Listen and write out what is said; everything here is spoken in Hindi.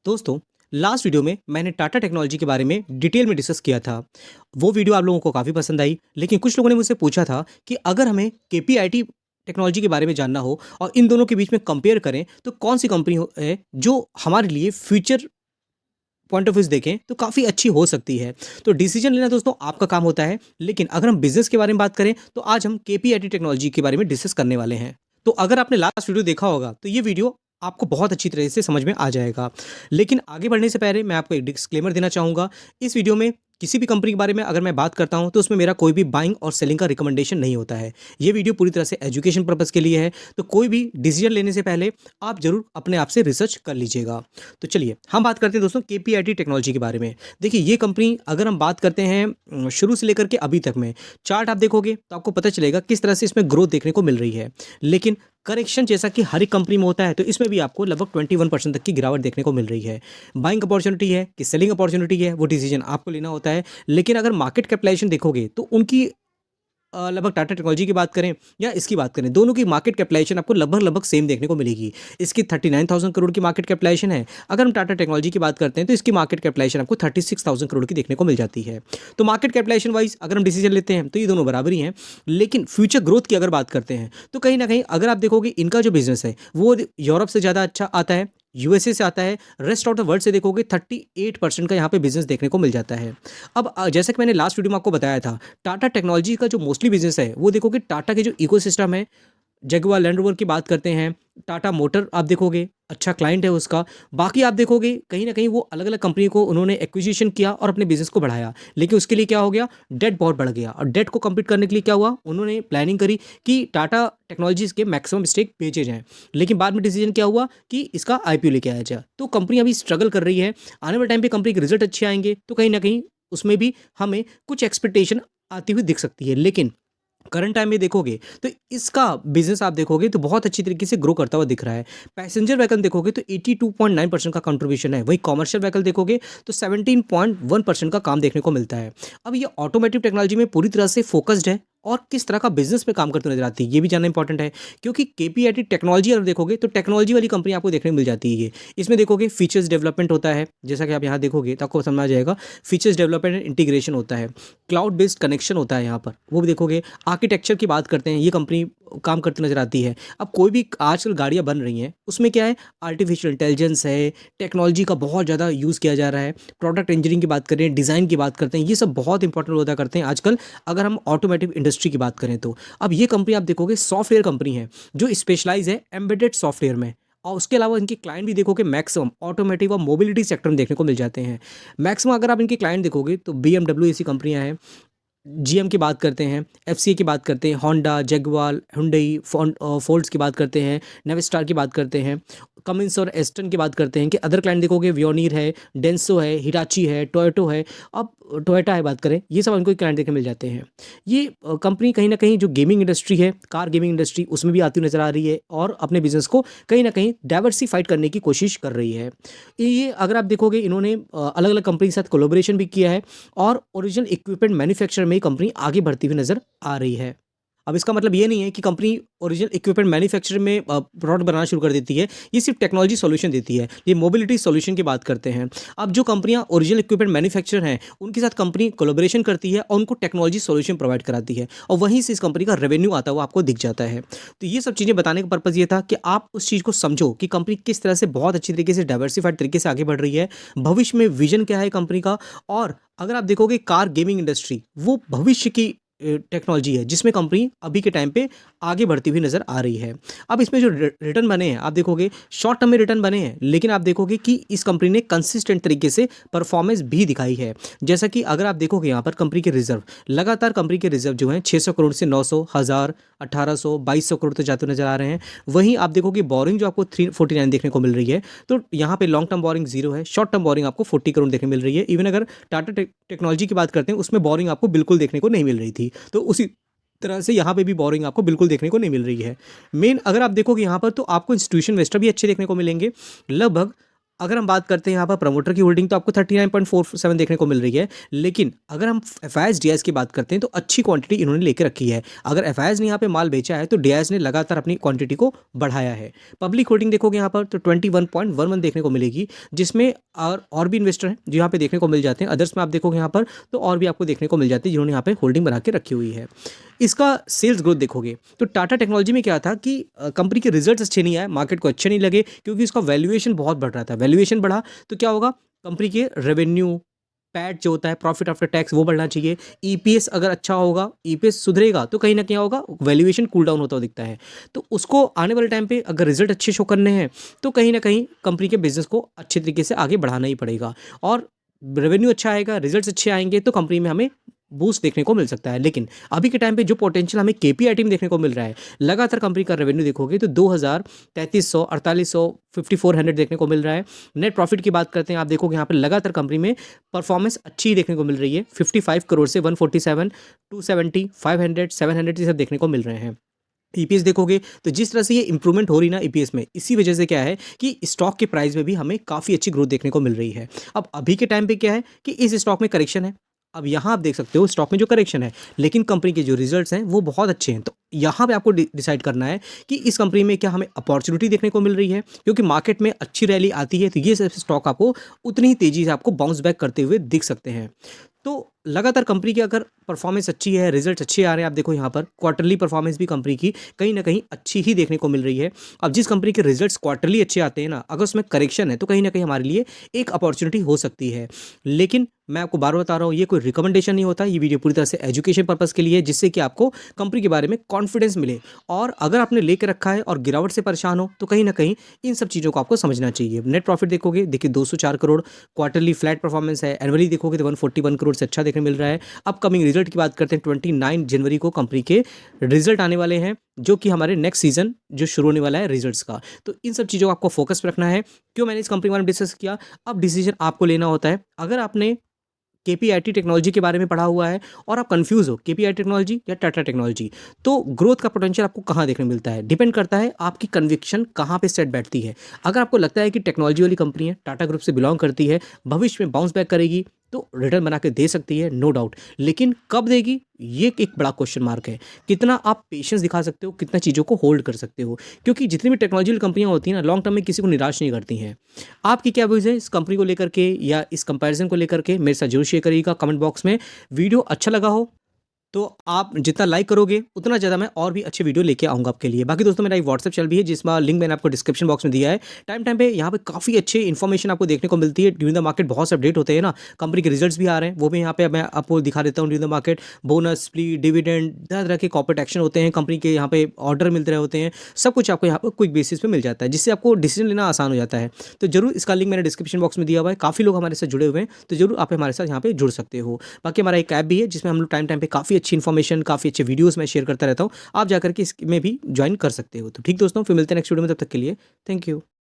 दोस्तों, लास्ट वीडियो में मैंने टाटा टेक्नोलॉजी के बारे में डिटेल में डिस्कस किया था। वो वीडियो आप लोगों को काफ़ी पसंद आई, लेकिन कुछ लोगों ने मुझसे पूछा था कि अगर हमें केपीआईटी टेक्नोलॉजी के बारे में जानना हो और इन दोनों के बीच में कंपेयर करें, तो कौन-सी कंपनी है जो हमारे लिए फ्यूचर पॉइंट ऑफ व्यू से देखें तो काफ़ी अच्छी हो सकती है। तो डिसीजन लेना दोस्तों आपका काम होता है, लेकिन अगर हम बिज़नेस के बारे में बात करें, तो आज हम केपीआईटी टेक्नोलॉजी के बारे में डिस्कस करने वाले हैं। तो अगर आपने लास्ट वीडियो देखा होगा, तो ये वीडियो आपको बहुत अच्छी तरह से समझ में आ जाएगा। लेकिन आगे बढ़ने से पहले मैं आपको एक डिस्क्लेमर देना चाहूँगा। इस वीडियो में किसी भी कंपनी के बारे में अगर मैं बात करता हूँ, तो उसमें मेरा कोई भी बाइंग और सेलिंग का रिकमेंडेशन नहीं होता है। ये वीडियो पूरी तरह से एजुकेशन पर्पज़ के लिए है, तो कोई भी डिसीजन लेने से पहले आप ज़रूर अपने आप से रिसर्च कर लीजिएगा। तो चलिए, हम बात करते हैं दोस्तों केपीआईटी टेक्नोलॉजी के बारे में। देखिए, ये कंपनी अगर हम बात करते हैं शुरू से लेकर के अभी तक में, चार्ट आप देखोगे तो आपको पता चलेगा किस तरह से इसमें ग्रोथ देखने को मिल रही है। लेकिन करेक्शन जैसा कि हर एक कंपनी में होता है, तो इसमें भी आपको लगभग 21% तक की गिरावट देखने को मिल रही है। बाइंग अपॉर्चुनिटी है कि सेलिंग अपॉर्चुनिटी है, वो डिसीजन आपको लेना होता है। लेकिन अगर मार्केट कैपिटलाइजेशन देखोगे, तो उनकी लगभग टाटा टेक्नोलॉजी की बात करें या इसकी बात करें, दोनों की मार्केट कैपिटलाइजेशन आपको लगभग सेम देखने को मिलेगी। इसकी 39,000 करोड़ की मार्केट कैपिटलाइजेशन है। अगर हम टाटा टेक्नोलॉजी की बात करते हैं, तो इसकी मार्केट कैपिटलाइजेशन आपको 36,000 करोड़ की देखने को मिल जाती है। तो मार्केट कैपिटलाइजेशन वाइज अगर हम डिसीजन लेते हैं, तो ये दोनों बराबर ही हैं। लेकिन फ्यूचर ग्रोथ की अगर बात करते हैं, तो कहीं ना कहीं अगर आप देखोगे, इनका जो बिजनेस है वो यूरोप से ज़्यादा अच्छा आता है, यूएसए से आता है। रेस्ट ऑफ द वर्ल्ड से देखोगे 38% का यहाँ पे बिजनेस देखने को मिल जाता है। अब जैसा कि मैंने लास्ट वीडियो में आपको बताया था, टाटा टेक्नोलॉजी का जो मोस्टली बिजनेस है, वो देखोगे टाटा के जो इकोसिस्टम है, जगुआर लैंड रोवर की बात करते हैं, टाटा मोटर आप देखोगे अच्छा क्लाइंट है उसका। बाकी आप देखोगे कहीं ना कहीं वो अलग अलग कंपनी को उन्होंने एक्विजिशन किया और अपने बिजनेस को बढ़ाया। लेकिन उसके लिए क्या हो गया, डेट बहुत बढ़ गया, और डेट को कंप्लीट करने के लिए क्या हुआ, उन्होंने प्लानिंग करी कि टाटा टेक्नोलॉजीज के मैक्सिमम स्टेक बेचे जाएं। लेकिन बाद में डिसीजन क्या हुआ कि इसका आईपीओ लेके आया जाए। तो कंपनी अभी स्ट्रगल कर रही है। आने वाले टाइम पे कंपनी के रिजल्ट अच्छे आएंगे, तो कहीं ना कहीं उसमें भी हमें कुछ एक्सपेक्टेशन आती हुई दिख सकती है। लेकिन करंट टाइम में देखोगे, तो इसका बिजनेस आप देखोगे तो बहुत अच्छी तरीके से ग्रो करता हुआ दिख रहा है। पैसेंजर व्हीकल देखोगे तो 82.9% का कंट्रीब्यूशन है। वहीं कॉमर्शियल व्हीकल देखोगे तो 17.1% का काम देखने को मिलता है। अब ये ऑटोमेटिव टेक्नोलॉजी में पूरी तरह से फोकस्ड है, और किस तरह का बिजनेस पे काम करते नजर आती है, ये भी जानना इंपॉर्टेंट है। क्योंकि केपीआईटी टेक्नोलॉजी अगर देखोगे, तो टेक्नोलॉजी वाली कंपनी आपको देखने को मिल जाती है। ये इसमें देखोगे फीचर्स डेवलपमेंट होता है, जैसा कि आप यहाँ देखोगे तो आपको समझ आ जाएगा। फीचर्स डेवलपमेंट एंड इंटीग्रेशन होता है, क्लाउड बेस्ड कनेक्शन होता है यहाँ पर, वो भी देखोगे। आर्किटेक्चर की बात करते हैं, ये कंपनी काम करती नजर आती है। अब कोई भी आजकल गाड़ियाँ बन रही हैं, उसमें क्या है, आर्टिफिशियल इंटेलिजेंस है, टेक्नोलॉजी का बहुत ज़्यादा यूज़ किया जा रहा है। प्रोडक्ट इंजीनियरिंग की बात करें, डिज़ाइन की बात करते हैं, ये सब बहुत इंपॉर्टेंट रोल अदा करते हैं आजकल, अगर हम ऑटोमेटिव इंडस्ट्री की बात करें तो। अब ये कंपनी आप देखोगे सॉफ्टवेयर कंपनी है, जो स्पेशलाइज है एम्बेडेड सॉफ्टवेयर में। और उसके अलावा इनके क्लाइंट भी देखोगे मैक्सिमम ऑटोमेटिव और मोबिलिटी सेक्टर में देखने को मिल जाते हैं। मैक्सिमम अगर आप इनके क्लाइंट देखोगे, तो BMW ऐसी कंपनियां हैं, जीएम की बात करते हैं, एफसीए की बात करते हैं, होंडा, जगुआर, हुंडई, फोर्ड्स की बात करते हैं, नेविस्टार की बात करते हैं, कमिंस और एस्टन की बात करते हैं। कि अदर क्लाइंट देखोगे वियोनीर है, डेंसो है, हिटाची है, टोयोटो है, अब टोयोटा है बात करें, ये सब उनको क्लाइंट देखने मिल जाते हैं। ये कंपनी कहीं ना कहीं जो गेमिंग इंडस्ट्री है, कार गेमिंग इंडस्ट्री, उसमें भी आती हुई नजर आ रही है, और अपने बिजनेस को कहीं ना कहीं डाइवर्सिफाइड करने की कोशिश कर रही है। ये अगर आप देखोगे, इन्होंने अलग अलग कंपनी के साथ कोलोबोरेशन भी किया है, और ओरिजिनल इक्विपमेंट मैन्युफैक्चर में कंपनी आगे बढ़ती हुई नजर आ रही है। अब इसका मतलब ये नहीं है कि कंपनी ओरिजिनल इक्विपमेंट मैन्युफैक्चर में प्रोडक्ट बनाना शुरू कर देती है। ये सिर्फ टेक्नोलॉजी सॉल्यूशन देती है। ये मोबिलिटी सॉल्यूशन की बात करते हैं। अब जो कंपनियां ओरिजिनल इक्विपमेंट मैन्युफैक्चर हैं, उनके साथ कंपनी कोलैबोरेशन करती है और उनको टेक्नोलॉजी सॉल्यूशन प्रोवाइड कराती है, और वहीं से इस कंपनी का रेवेन्यू आता हुआ आपको दिख जाता है। तो ये सब चीज़ें बताने का पर्पज़ ये था कि आप उस चीज़ को समझो कि कंपनी किस तरह से बहुत अच्छी तरीके से डाइवर्सिफाइड तरीके से आगे बढ़ रही है, भविष्य में विजन क्या है कंपनी का। और अगर आप देखोगे कार गेमिंग इंडस्ट्री, वो भविष्य की टेक्नोलॉजी है, जिसमें कंपनी अभी के टाइम पे आगे बढ़ती हुई नज़र आ रही है। अब इसमें जो रिटर्न बने हैं, आप देखोगे शॉर्ट टर्म में रिटर्न बने हैं, लेकिन आप देखोगे कि इस कंपनी ने कंसिस्टेंट तरीके से परफॉर्मेंस भी दिखाई है। जैसा कि अगर आप देखोगे यहाँ पर कंपनी के रिजर्व, लगातार कंपनी के रिजर्व जो हैं 600 करोड़ से 900, 1000, 1800, 2200 करोड़ तक जाते नजर आ रहे हैं। वहीं आप देखोगे बोरिंग जो आपको 349 देखने को मिल रही है, तो यहाँ पे लॉन्ग टर्म बोरिंग जीरो है, शॉर्ट टर्म बोरिंग आपको 40 करोड़ देखने मिल रही है। इवन अगर टाटा टेक्नोलॉजी की बात करते हैं, उसमें बोरिंग आपको बिल्कुल देखने को नहीं मिल रही थी। तो उसी तरह से यहाँ पे भी बोरिंग आपको बिल्कुल देखने को नहीं मिल रही है। मेन अगर आप देखोगे यहाँ पर, तो आपको इंस्टीट्यूशन इन्वेस्टर भी अच्छे देखने को मिलेंगे। लगभग अगर हम बात करते हैं यहाँ पर प्रमोटर की होल्डिंग तो आपको 39.47 देखने को मिल रही है। लेकिन अगर हम एफआईएस डीआईएस की बात करते हैं तो अच्छी क्वांटिटी इन्होंने लेकर रखी है। अगर एफआईएस ने यहाँ पे माल बेचा है तो डीआईएस ने लगातार अपनी क्वांटिटी को बढ़ाया है। पब्लिक होल्डिंग देखोगे यहाँ पर तो 21.11 देखने को मिलेगी, जिसमें और भी इन्वेस्टर हैं जो यहाँ पे देखने को मिल जाते हैं। अदर्स में आप देखोगे यहाँ पर तो और भी आपको देखने को मिल जाती है जिन्होंने यहाँ पे होल्डिंग बना के रखी हुई है। इसका सेल्स ग्रोथ देखोगे तो टाटा टेक्नोलॉजी में क्या था कि कंपनी के रिजल्ट्स अच्छे नहीं आए, मार्केट को अच्छे नहीं लगे क्योंकि इसका वैल्यूएशन बहुत बढ़ रहा था। वैल्यूएशन बढ़ा तो क्या होगा, कंपनी के रेवेन्यू, पैट जो होता है प्रॉफिट आफ्टर टैक्स, वो बढ़ना चाहिए। ईपीएस अगर अच्छा होगा, ईपीएस सुधरेगा तो कहीं ना कहीं होगा वैल्यूएशन कूल डाउन होता हुआ दिखता है। तो उसको आने वाले टाइम पे अगर रिजल्ट अच्छे शो करने हैं तो कहीं ना कहीं कंपनी के बिजनेस को अच्छे तरीके से आगे बढ़ाना ही पड़ेगा। और रेवेन्यू अच्छा आएगा, रिजल्ट्स अच्छे आएंगे तो कंपनी में हमें बूस्ट देखने को मिल सकता है। लेकिन अभी के टाइम पे जो पोटेंशियल हमें केपीआईटी में देखने को मिल रहा है, लगातार कंपनी का रेवेन्यू देखोगे तो 2000, 3300, 4800, 5400 देखने को मिल रहा है। नेट प्रॉफिट की बात करते हैं, आप देखोगे यहाँ पे लगातार कंपनी में परफॉर्मेंस अच्छी देखने को मिल रही है। 55 करोड़ से 147, 270, 500, 700 ये सब देखने को मिल रहे हैं। ईपीएस देखोगे तो जिस तरह से ये इंप्रूवमेंट हो रही ना ईपीएस में, इसी वजह से क्या है कि स्टॉक के प्राइस में भी हमें काफ़ी अच्छी ग्रोथ देखने को मिल रही है। अब अभी के टाइम पे क्या है कि इस स्टॉक में करेक्शन है। अब यहाँ आप देख सकते हो स्टॉक में जो करेक्शन है, लेकिन कंपनी के जो रिजल्ट्स हैं वो बहुत अच्छे हैं। तो यहाँ पे आपको डिसाइड करना है कि इस कंपनी में क्या हमें अपॉर्चुनिटी देखने को मिल रही है, क्योंकि मार्केट में अच्छी रैली आती है तो ये सब स्टॉक आपको उतनी ही तेज़ी से आपको बाउंस बैक करते हुए दिख सकते हैं। तो लगातार कंपनी की अगर परफॉर्मेंस अच्छी है, रिजल्ट अच्छे आ रहे हैं, आप देखो यहाँ पर क्वार्टरली परफॉर्मेंस भी कंपनी की कहीं ना कहीं अच्छी ही देखने को मिल रही है। अब जिस कंपनी के रिजल्ट्स क्वार्टरली अच्छे आते हैं ना, अगर उसमें करेक्शन है तो कहीं ना कहीं हमारे लिए एक अपॉर्चुनिटी हो सकती है। लेकिन मैं आपको बार बता रहा हूँ, ये कोई रिकमेंडेशन नहीं होता, ये वीडियो पूरी तरह से एजुकेशन पर्पस के लिए है, जिससे कि आपको कंपनी के बारे में कॉन्फिडेंस मिले। और अगर आपने लेकर रखा है और गिरावट से परेशान हो तो कहीं ना कहीं इन सब चीज़ों को आपको समझना चाहिए। नेट प्रॉफिट देखोगे, देखिए 204 करोड़ क्वार्टरली फ्लैट परफॉर्मेंस है। एनुअली देखोगे तो 141 करोड़ से अच्छा देखने मिल रहा है। अपकमिंग रिजल्ट की बात करते हैं, 29 जनवरी को कंपनी के रिजल्ट आने वाले हैं, जो कि हमारे नेक्स्ट सीजन जो शुरू होने वाला है रिजल्ट्स का। तो इन सब चीज़ों को आपको फोकस पे रखना है। क्यों मैंने इस कंपनी के बारे में डिस्कस किया, अब डिसीजन आपको लेना होता है। अगर आपने केपीआईटी टेक्नोलॉजी के बारे में पढ़ा हुआ है और आप कंफ्यूज हो केपीआईटी टेक्नोलॉजी या टाटा टेक्नोलॉजी, तो ग्रोथ का पोटेंशियल आपको कहाँ देखने मिलता है, डिपेंड करता है आपकी कन्विक्शन कहाँ पे सेट बैठती है। अगर आपको लगता है कि टेक्नोलॉजी वाली कंपनी है, टाटा ग्रुप से बिलोंग करती है, भविष्य में बाउंस बैक करेगी तो रिटर्न बना के दे सकती है, नो डाउट। लेकिन कब देगी, ये एक बड़ा क्वेश्चन मार्क है। कितना आप पेशेंस दिखा सकते हो, कितना चीज़ों को होल्ड कर सकते हो, क्योंकि जितनी भी टेक्नोलॉजिकल कंपनियां होती हैं ना, लॉन्ग टर्म में किसी को निराश नहीं करती हैं। आपकी क्या व्यूज़ है इस कंपनी को लेकर के या इस कंपैरिजन को लेकर के, मेरे साथ जरूर शेयर करिएगा कमेंट बॉक्स में। वीडियो अच्छा लगा हो तो आप जितना लाइक करोगे उतना ज़्यादा मैं और भी अच्छे वीडियो लेके आऊँगा आपके लिए। बाकी दोस्तों मेरा एक व्हाट्सएप चैनल भी है जिसमें लिंक मैंने आपको डिस्क्रिप्शन बॉक्स में दिया है। टाइम टाइम पे यहाँ पे काफ़ी अच्छे इन्फॉर्मेशन आपको देखने को मिलती है। ड्यूरिंग द मार्केट बहुत से अपडेट होते हैं ना, कंपनी के रिजल्ट्स भी आ रहे हैं, वो भी यहाँ पे मैं आपको दिखा देता हूँ। During the market bonus, split, dividend, तरह तरह के कॉर्पोरेट एक्शन होते हैं, कंपनी के यहाँ पे ऑर्डर मिलते रहे होते हैं, सब कुछ आपको यहाँ पर क्विक बेसिस पे मिल जाता है, जिससे आपको डिसीजन लेना आसान हो जाता है। तो जरूर इसका लिंक मैंने डिस्क्रिप्शन बॉक्स में दिया हुआ है। काफ़ी लोग हमारे साथ जुड़े हुए हैं, तो जरूर आप हमारे साथ यहाँ पे जुड़ सकते हो। बाकी हमारा एक ऐप भी है जिसमें हम लोग टाइम टाइम पे काफ़ी अच्छी इन्फॉर्मेशन, काफ़ी अच्छे वीडियोस मैं शेयर करता रहता हूँ। आप जाकर के इसमें भी ज्वाइन कर सकते हो। तो ठीक दोस्तों, फिर मिलते हैं नेक्स्ट वीडियो में, तब तक के लिए थैंक यू।